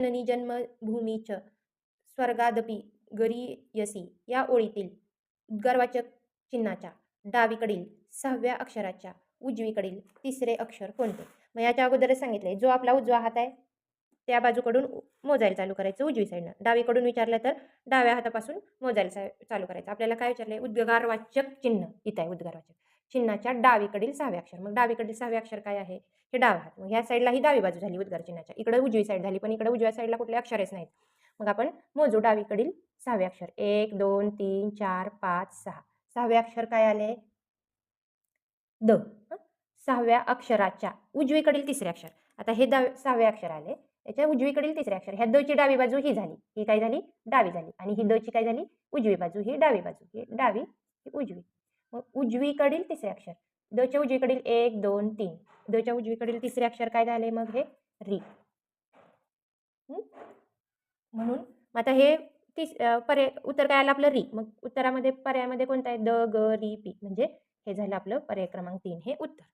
जननी जन्मभूमीच स्वर्गादपि गरीयसी या ओळीतील उद्गारवाचक चिन्हाच्या डावीकडील 6व्या अक्षराच्या उजवीकडील तिसरे अक्षर कोणते? मग याच्या अगोदरच सांगितले, जो आपला उजवा हात आहे त्या बाजूकडून मोजायला चालू करायचं उजवी साईडनं. डावीकडून विचारलं तर डाव्या हातापासून मोजायला चालू करायचं. आपल्याला काय विचारलंय? उद्गारवाचक चिन्ह इथं आहे उद्गारवाचक चिन्हाच्या डावीकडील 6वे अक्षर. मग डावीकडील 6वे अक्षर काय आहे? हे डावा हात. मग ह्या साईडला ही डावी बाजू झाली उद्गार चिन्हाच्या. इकडे उजवी साईड झाली, पण इकडे उजव्या साईडला कुठले अक्षरच नाहीत. मग आपण मोजू डावीकडील 6वे अक्षर. 1, 2, 3, 4, 5, 6. 6वे अक्षर काय आले? द. 6व्या अक्षराच्या उजवीकडील तिसरे अक्षर. आता हे 6वे अक्षर आले. याच्या उजवीकडील तिसरे अक्षर. ह्या द ची डावी बाजू ही झाली. ही काय झाली? डावी झाली. आणि ही द ची काय झाली? उजवी बाजू. ही डावी बाजू. ही डावी, ही उजवी. मग उजवीकडील तिसरे अक्षर. द च्या उजवीकडील 1, 2, 3. द च्या उजवीकडील तिसरे अक्षर काय झाले मग हे? री. म्हणून आता हे पर्याय उत्तर काय आलं आपलं? री. मग उत्तरामध्ये पर्यायामध्ये कोणतं आहे? द, ग, री, पी. म्हणजे हे झालं आपलं पर्याय क्रमांक 3 हे उत्तर.